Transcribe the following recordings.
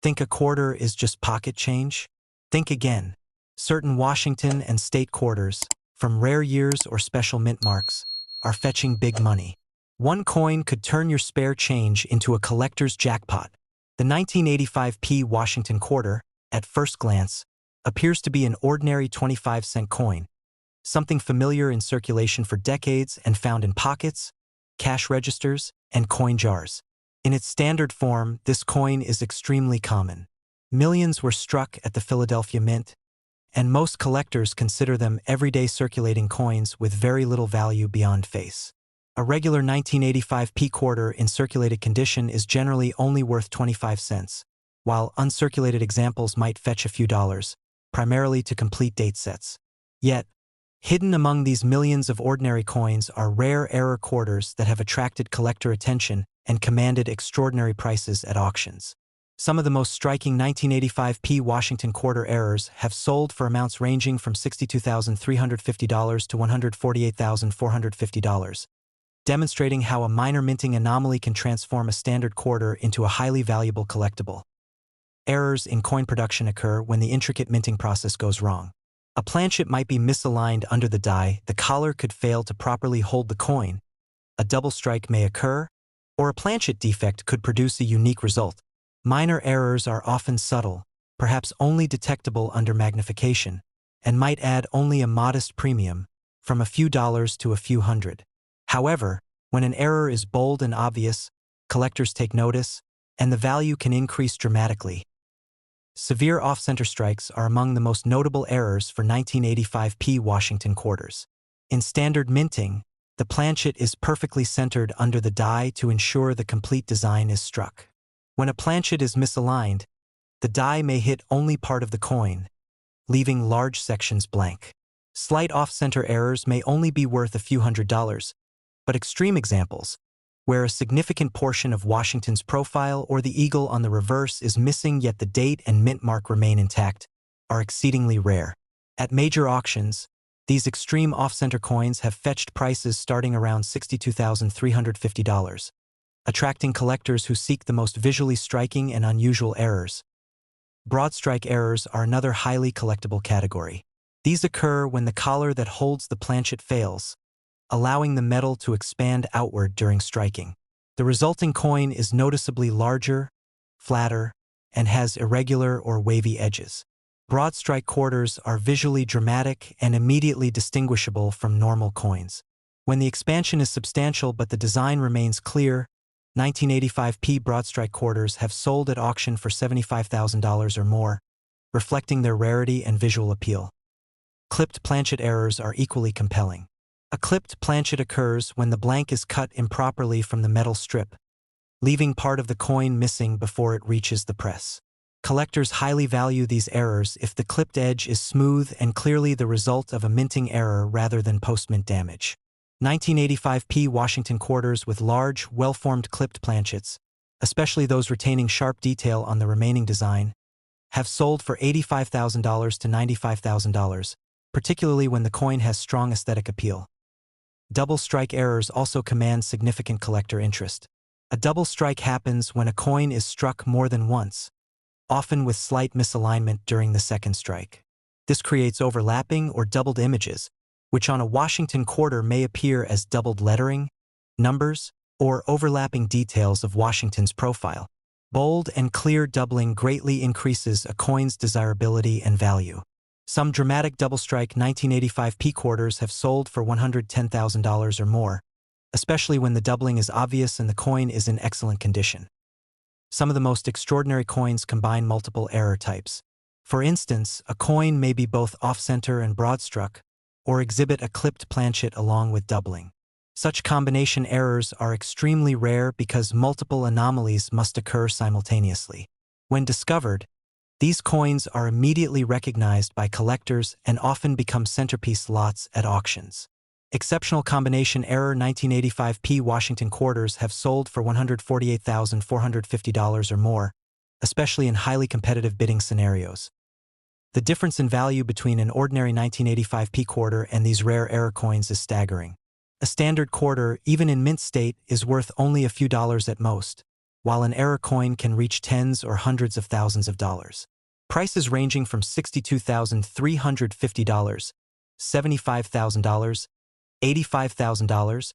Think a quarter is just pocket change? Think again. Certain Washington and state quarters, from rare years or special mint marks, are fetching big money. One coin could turn your spare change into a collector's jackpot. The 1985p Washington quarter, at first glance, appears to be an ordinary 25-cent coin, something familiar in circulation for decades and found in pockets, cash registers, and coin jars. In its standard form, this coin is extremely common. Millions were struck at the Philadelphia Mint, and most collectors consider them everyday circulating coins with very little value beyond face. A regular 1985p quarter in circulated condition is generally only worth 25 cents, while uncirculated examples might fetch a few dollars, primarily to complete date sets. Yet, hidden among these millions of ordinary coins are rare error quarters that have attracted collector attention and commanded extraordinary prices at auctions. Some of the most striking 1985p Washington quarter errors have sold for amounts ranging from $62,350 to $148,450, demonstrating how a minor minting anomaly can transform a standard quarter into a highly valuable collectible. Errors in coin production occur when the intricate minting process goes wrong. A planchet might be misaligned under the die, the collar could fail to properly hold the coin, a double strike may occur, or a planchet defect could produce a unique result. Minor errors are often subtle, perhaps only detectable under magnification, and might add only a modest premium, from a few dollars to a few hundred. However, when an error is bold and obvious, collectors take notice, and the value can increase dramatically. Severe off-center strikes are among the most notable errors for 1985p Washington quarters. In standard minting, the planchet is perfectly centered under the die to ensure the complete design is struck. When a planchet is misaligned, the die may hit only part of the coin, leaving large sections blank. Slight off-center errors may only be worth a few $100s, but extreme examples, where a significant portion of Washington's profile or the eagle on the reverse is missing yet the date and mint mark remain intact, are exceedingly rare. At major auctions, these extreme off-center coins have fetched prices starting around $62,350, attracting collectors who seek the most visually striking and unusual errors. Broad strike errors are another highly collectible category. These occur when the collar that holds the planchet fails, allowing the metal to expand outward during striking. The resulting coin is noticeably larger, flatter, and has irregular or wavy edges. Broad strike quarters are visually dramatic and immediately distinguishable from normal coins. When the expansion is substantial but the design remains clear, 1985p broad strike quarters have sold at auction for $75,000 or more, reflecting their rarity and visual appeal. Clipped planchet errors are equally compelling. A clipped planchet occurs when the blank is cut improperly from the metal strip, leaving part of the coin missing before it reaches the press. Collectors highly value these errors if the clipped edge is smooth and clearly the result of a minting error rather than post-mint damage. 1985p Washington quarters with large, well-formed clipped planchets, especially those retaining sharp detail on the remaining design, have sold for $85,000 to $95,000, particularly when the coin has strong aesthetic appeal. Double strike errors also command significant collector interest. A double strike happens when a coin is struck more than once, often with slight misalignment during the second strike. This creates overlapping or doubled images, which on a Washington quarter may appear as doubled lettering, numbers, or overlapping details of Washington's profile. Bold and clear doubling greatly increases a coin's desirability and value. Some dramatic double-strike 1985p quarters have sold for $110,000 or more, especially when the doubling is obvious and the coin is in excellent condition. Some of the most extraordinary coins combine multiple error types. For instance, a coin may be both off-center and broad-struck, or exhibit a clipped planchet along with doubling. Such combination errors are extremely rare because multiple anomalies must occur simultaneously. When discovered, these coins are immediately recognized by collectors and often become centerpiece lots at auctions. Exceptional combination error 1985p Washington quarters have sold for $148,450 or more, especially in highly competitive bidding scenarios. The difference in value between an ordinary 1985p quarter and these rare error coins is staggering. A standard quarter, even in mint state, is worth only a few dollars at most, while an error coin can reach tens or hundreds of thousands of dollars. Prices ranging from $62,350, $75,000, $85,000,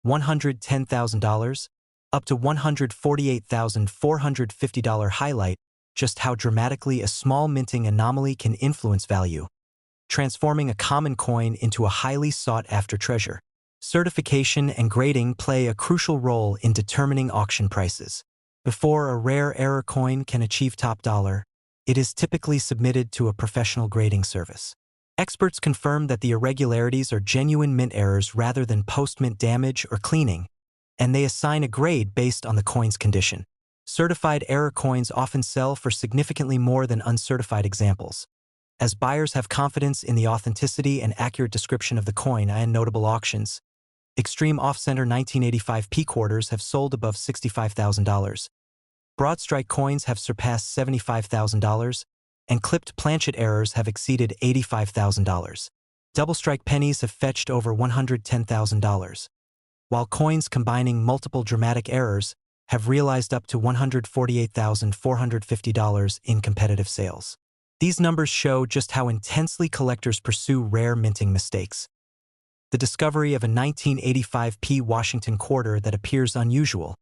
$110,000, up to $148,450 highlight just how dramatically a small minting anomaly can influence value, transforming a common coin into a highly sought-after treasure. Certification and grading play a crucial role in determining auction prices. Before a rare error coin can achieve top dollar, it is typically submitted to a professional grading service. Experts confirm that the irregularities are genuine mint errors rather than post-mint damage or cleaning, and they assign a grade based on the coin's condition. Certified error coins often sell for significantly more than uncertified examples, as buyers have confidence in the authenticity and accurate description of the coin. In notable auctions, Extreme Off-Center 1985 P quarters have sold above $65,000. Broadstrike coins have surpassed $75,000, and clipped planchet errors have exceeded $85,000. Double strike pennies have fetched over $110,000, while coins combining multiple dramatic errors have realized up to $148,450 in competitive sales. These numbers show just how intensely collectors pursue rare minting mistakes. The discovery of a 1985 P Washington quarter that appears unusual,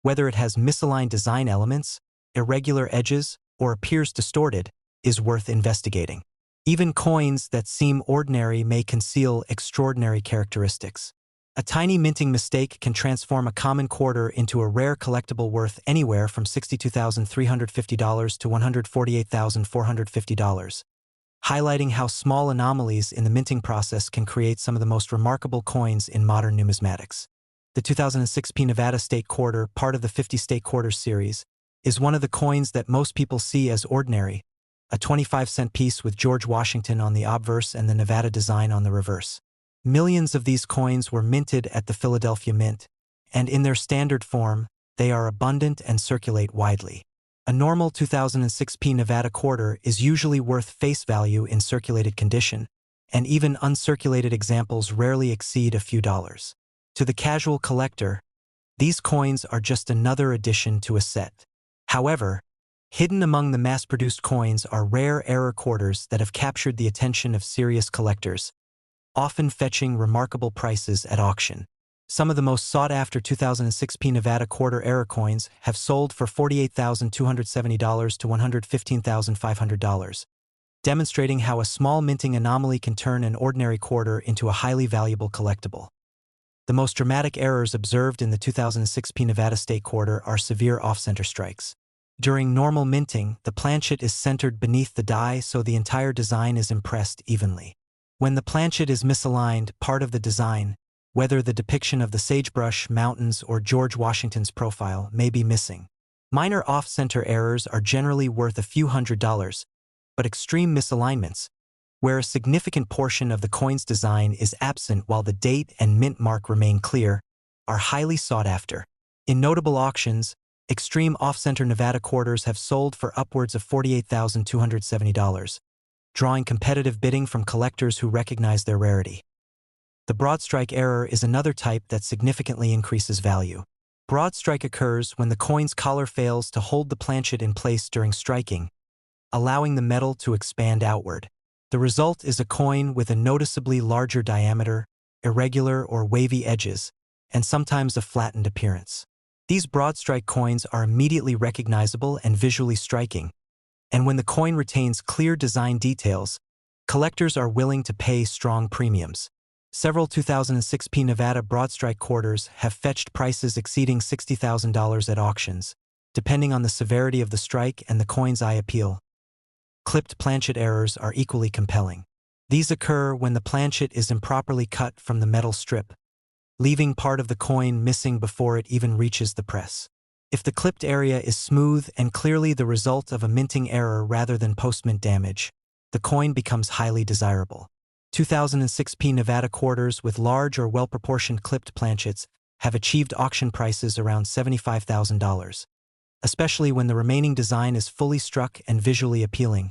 whether it has misaligned design elements, irregular edges, or appears distorted, is worth investigating. Even coins that seem ordinary may conceal extraordinary characteristics. A tiny minting mistake can transform a common quarter into a rare collectible worth anywhere from $62,350 to $148,450, highlighting how small anomalies in the minting process can create some of the most remarkable coins in modern numismatics. The 2006 P Nevada State Quarter, part of the 50 State Quarters series, is one of the coins that most people see as ordinary, a 25-cent piece with George Washington on the obverse and the Nevada design on the reverse. Millions of these coins were minted at the Philadelphia Mint, and in their standard form, they are abundant and circulate widely. A normal 2006 P Nevada quarter is usually worth face value in circulated condition, and even uncirculated examples rarely exceed a few dollars. To the casual collector, these coins are just another addition to a set. However, hidden among the mass-produced coins are rare error quarters that have captured the attention of serious collectors, often fetching remarkable prices at auction. Some of the most sought-after 2006 P Nevada quarter error coins have sold for $48,270 to $115,500, demonstrating how a small minting anomaly can turn an ordinary quarter into a highly valuable collectible. The most dramatic errors observed in the 2006 P Nevada State Quarter are severe off-center strikes. During normal minting, the planchet is centered beneath the die so the entire design is impressed evenly. When the planchet is misaligned, part of the design, whether the depiction of the sagebrush, mountains, or George Washington's profile, may be missing. Minor off-center errors are generally worth a few $100s, but extreme misalignments, where a significant portion of the coin's design is absent while the date and mint mark remain clear, are highly sought after. In notable auctions, extreme off-center Nevada quarters have sold for upwards of $48,270, drawing competitive bidding from collectors who recognize their rarity. The broadstrike error is another type that significantly increases value. Broadstrike occurs when the coin's collar fails to hold the planchet in place during striking, allowing the metal to expand outward. The result is a coin with a noticeably larger diameter, irregular or wavy edges, and sometimes a flattened appearance. These broadstrike coins are immediately recognizable and visually striking, and when the coin retains clear design details, collectors are willing to pay strong premiums. Several 2006 P Nevada broadstrike quarters have fetched prices exceeding $60,000 at auctions, depending on the severity of the strike and the coin's eye appeal. Clipped planchet errors are equally compelling. These occur when the planchet is improperly cut from the metal strip, leaving part of the coin missing before it even reaches the press. If the clipped area is smooth and clearly the result of a minting error rather than post-mint damage, the coin becomes highly desirable. 2006 P Nevada quarters with large or well-proportioned clipped planchets have achieved auction prices around $75,000, especially when the remaining design is fully struck and visually appealing.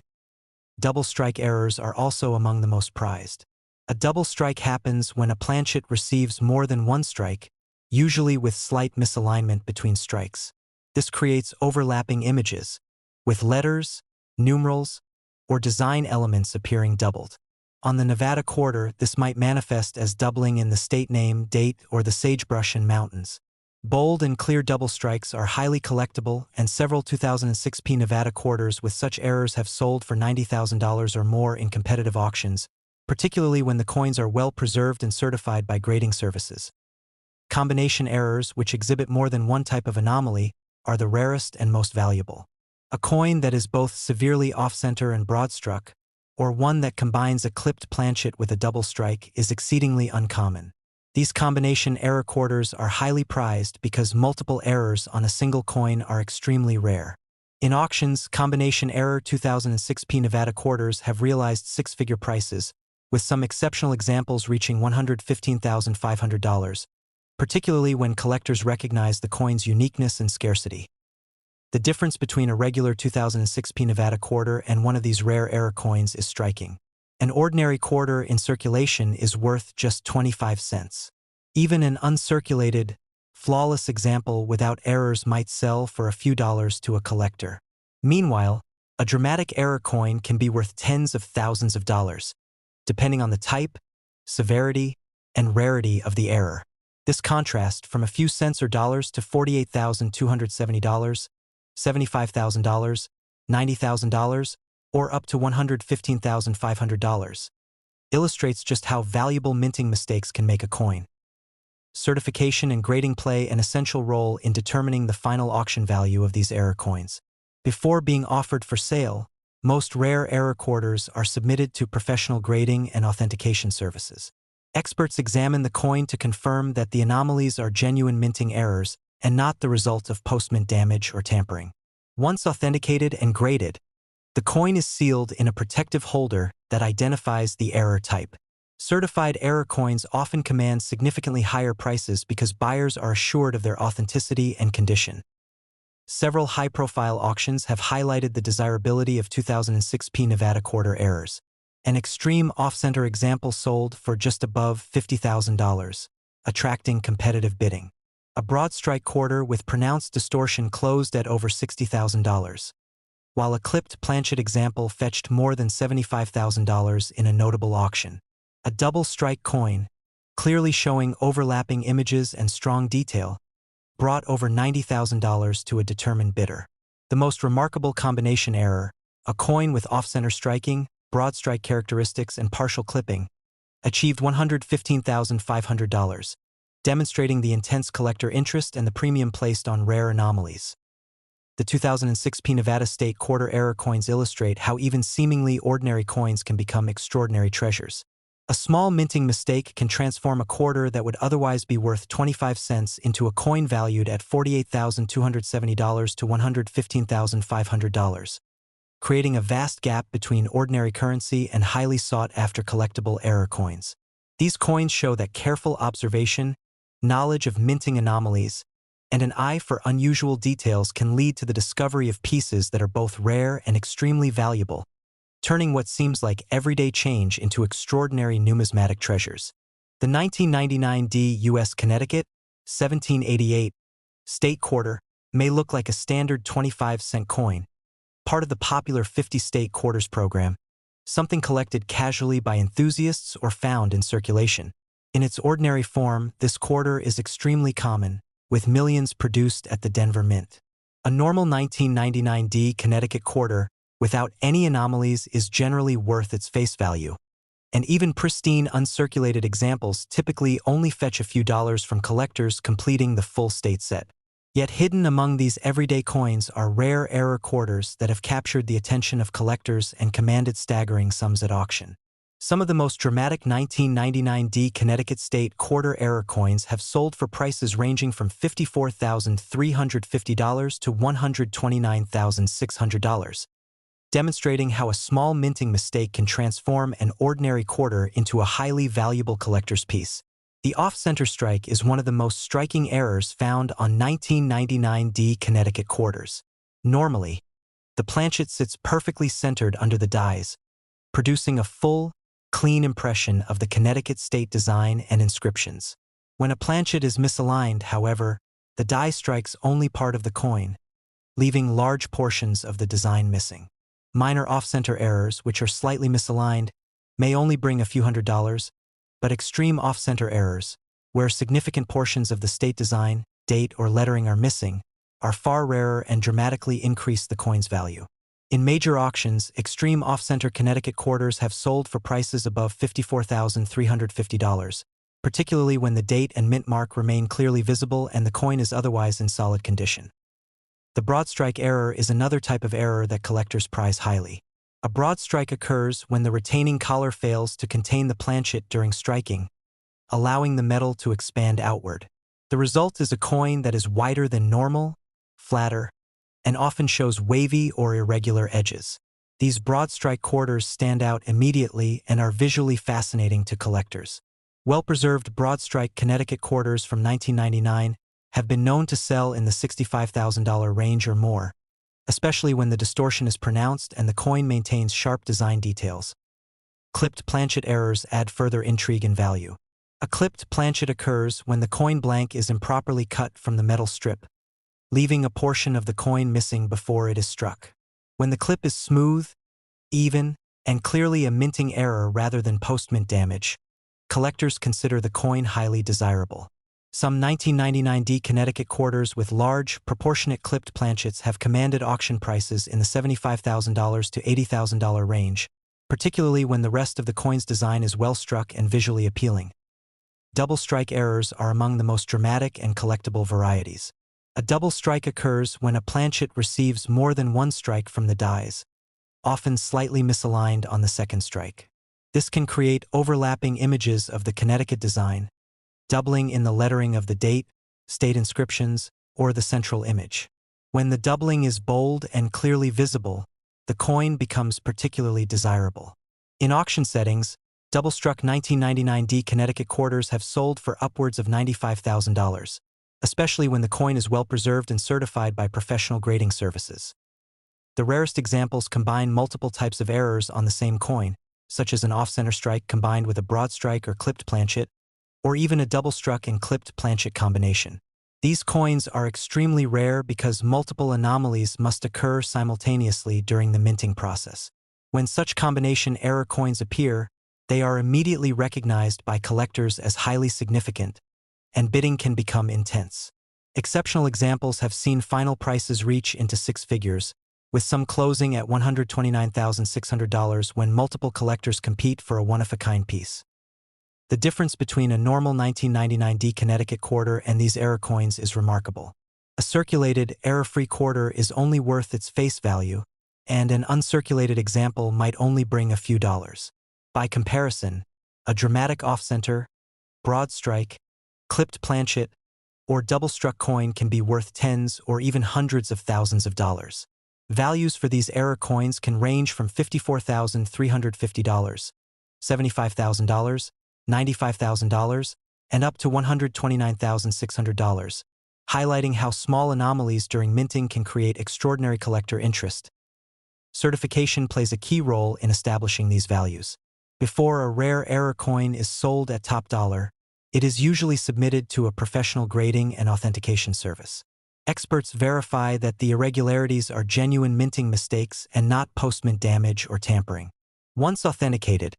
Double strike errors are also among the most prized. A double strike happens when a planchet receives more than one strike, usually with slight misalignment between strikes. This creates overlapping images, with letters, numerals, or design elements appearing doubled. On the Nevada quarter, this might manifest as doubling in the state name, date, or the sagebrush and mountains. Bold and clear double strikes are highly collectible, and several 2006 Nevada quarters with such errors have sold for $90,000 or more in competitive auctions, particularly when the coins are well preserved and certified by grading services. Combination errors, which exhibit more than one type of anomaly, are the rarest and most valuable. A coin that is both severely off-center and broad-struck, or one that combines a clipped planchet with a double strike, is exceedingly uncommon. These combination error quarters are highly prized because multiple errors on a single coin are extremely rare. In auctions, combination error 2006 Nevada quarters have realized six-figure prices, with some exceptional examples reaching $115,500, particularly when collectors recognize the coin's uniqueness and scarcity. The difference between a regular 2006 Nevada quarter and one of these rare error coins is striking. An ordinary quarter in circulation is worth just 25 cents. Even an uncirculated, flawless example without errors might sell for a few dollars to a collector. Meanwhile, a dramatic error coin can be worth tens of thousands of dollars, depending on the type, severity, and rarity of the error. This contrast from a few cents or dollars to $48,270, $75,000, $90,000, or up to $115,500, illustrates just how valuable minting mistakes can make a coin. Certification and grading play an essential role in determining the final auction value of these error coins. Before being offered for sale, most rare error quarters are submitted to professional grading and authentication services. Experts examine the coin to confirm that the anomalies are genuine minting errors and not the result of post-mint damage or tampering. Once authenticated and graded, the coin is sealed in a protective holder that identifies the error type. Certified error coins often command significantly higher prices because buyers are assured of their authenticity and condition. Several high-profile auctions have highlighted the desirability of 2006 Nevada quarter errors. An extreme off-center example sold for just above $50,000, attracting competitive bidding. A broad strike quarter with pronounced distortion closed at over $60,000. While a clipped planchet example fetched more than $75,000 in a notable auction. A double strike coin, clearly showing overlapping images and strong detail, brought over $90,000 to a determined bidder. The most remarkable combination error, a coin with off-center striking, broad strike characteristics, and partial clipping, achieved $115,500, demonstrating the intense collector interest and the premium placed on rare anomalies. The 2006 Nevada State quarter error coins illustrate how even seemingly ordinary coins can become extraordinary treasures. A small minting mistake can transform a quarter that would otherwise be worth 25 cents into a coin valued at $48,270 to $115,500, creating a vast gap between ordinary currency and highly sought-after collectible error coins. These coins show that careful observation, knowledge of minting anomalies, and an eye for unusual details can lead to the discovery of pieces that are both rare and extremely valuable, turning what seems like everyday change into extraordinary numismatic treasures. The 1999 U.S. Connecticut, 1788, state quarter may look like a standard 25-cent coin, part of the popular 50-state quarters program, something collected casually by enthusiasts or found in circulation. In its ordinary form, this quarter is extremely common, with millions produced at the Denver Mint. A normal 1999 Connecticut quarter without any anomalies is generally worth its face value, and even pristine uncirculated examples typically only fetch a few dollars from collectors completing the full state set. Yet hidden among these everyday coins are rare error quarters that have captured the attention of collectors and commanded staggering sums at auction. Some of the most dramatic 1999 Connecticut State quarter error coins have sold for prices ranging from $54,350 to $129,600, demonstrating how a small minting mistake can transform an ordinary quarter into a highly valuable collector's piece. The off-center strike is one of the most striking errors found on 1999 Connecticut quarters. Normally, the planchet sits perfectly centered under the dies, producing a full, clean impression of the Connecticut State design and inscriptions. When a planchet is misaligned, however, the die strikes only part of the coin, leaving large portions of the design missing. Minor off-center errors, which are slightly misaligned, may only bring a few $100s, but extreme off-center errors, where significant portions of the state design, date, or lettering are missing, are far rarer and dramatically increase the coin's value. In major auctions, extreme off-center Connecticut quarters have sold for prices above $54,350, particularly when the date and mint mark remain clearly visible and the coin is otherwise in solid condition. The broad strike error is another type of error that collectors prize highly. A broad strike occurs when the retaining collar fails to contain the planchet during striking, allowing the metal to expand outward. The result is a coin that is wider than normal, flatter, and often shows wavy or irregular edges. These broad strike quarters stand out immediately and are visually fascinating to collectors. Well-preserved broad strike Connecticut quarters from 1999 have been known to sell in the $65,000 range or more, especially when the distortion is pronounced and the coin maintains sharp design details. Clipped planchet errors add further intrigue and value. A clipped planchet occurs when the coin blank is improperly cut from the metal strip, leaving a portion of the coin missing before it is struck. When the clip is smooth, even, and clearly a minting error rather than post-mint damage, collectors consider the coin highly desirable. Some 1999D Connecticut quarters with large, proportionate clipped planchets have commanded auction prices in the $75,000 to $80,000 range, particularly when the rest of the coin's design is well struck and visually appealing. Double strike errors are among the most dramatic and collectible varieties. A double strike occurs when a planchet receives more than one strike from the dies, often slightly misaligned on the second strike. This can create overlapping images of the Connecticut design, doubling in the lettering of the date, state inscriptions, or the central image. When the doubling is bold and clearly visible, the coin becomes particularly desirable. In auction settings, double-struck 1999D Connecticut quarters have sold for upwards of $95,000, especially when the coin is well preserved and certified by professional grading services. The rarest examples combine multiple types of errors on the same coin, such as an off-center strike combined with a broad strike or clipped planchet, or even a double-struck and clipped planchet combination. These coins are extremely rare because multiple anomalies must occur simultaneously during the minting process. When such combination error coins appear, they are immediately recognized by collectors as highly significant, and bidding can become intense. Exceptional examples have seen final prices reach into six figures, with some closing at $129,600 when multiple collectors compete for a one-of-a-kind piece. The difference between a normal 1999D Connecticut quarter and these error coins is remarkable. A circulated, error-free quarter is only worth its face value, and an uncirculated example might only bring a few dollars. By comparison, a dramatic off-center, broad strike, clipped planchet, or double-struck coin can be worth tens or even hundreds of thousands of dollars. Values for these error coins can range from $54,350, $75,000, $95,000, and up to $129,600, highlighting how small anomalies during minting can create extraordinary collector interest. Certification plays a key role in establishing these values. Before a rare error coin is sold at top dollar, it is usually submitted to a professional grading and authentication service. Experts verify that the irregularities are genuine minting mistakes and not post-mint damage or tampering. Once authenticated,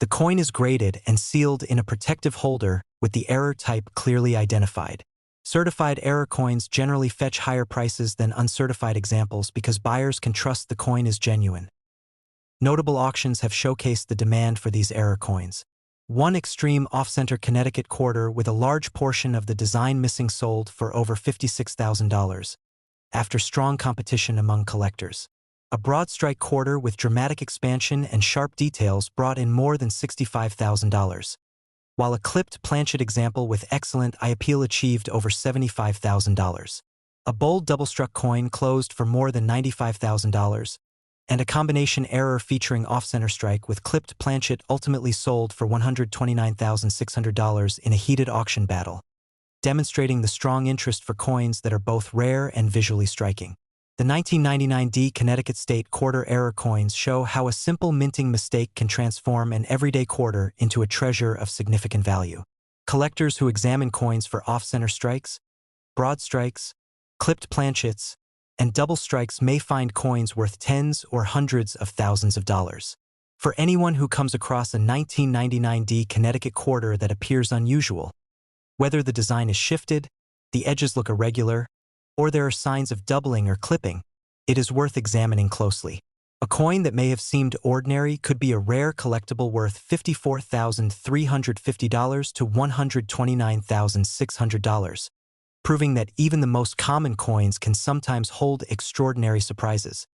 the coin is graded and sealed in a protective holder with the error type clearly identified. Certified error coins generally fetch higher prices than uncertified examples because buyers can trust the coin is genuine. Notable auctions have showcased the demand for these error coins. One extreme off-center Connecticut quarter with a large portion of the design missing sold for over $56,000, after strong competition among collectors. A broad strike quarter with dramatic expansion and sharp details brought in more than $65,000, while a clipped planchet example with excellent eye appeal achieved over $75,000. A bold double-struck coin closed for more than $95,000, and a combination error featuring off-center strike with clipped planchet ultimately sold for $129,600 in a heated auction battle, demonstrating the strong interest for coins that are both rare and visually striking. The 1999D Connecticut State quarter error coins show how a simple minting mistake can transform an everyday quarter into a treasure of significant value. Collectors who examine coins for off-center strikes, broad strikes, clipped planchets, and double strikes may find coins worth tens or hundreds of thousands of dollars. For anyone who comes across a 1999D Connecticut quarter that appears unusual, whether the design is shifted, the edges look irregular, or there are signs of doubling or clipping, it is worth examining closely. A coin that may have seemed ordinary could be a rare collectible worth $54,350 to $129,600, proving that even the most common coins can sometimes hold extraordinary surprises.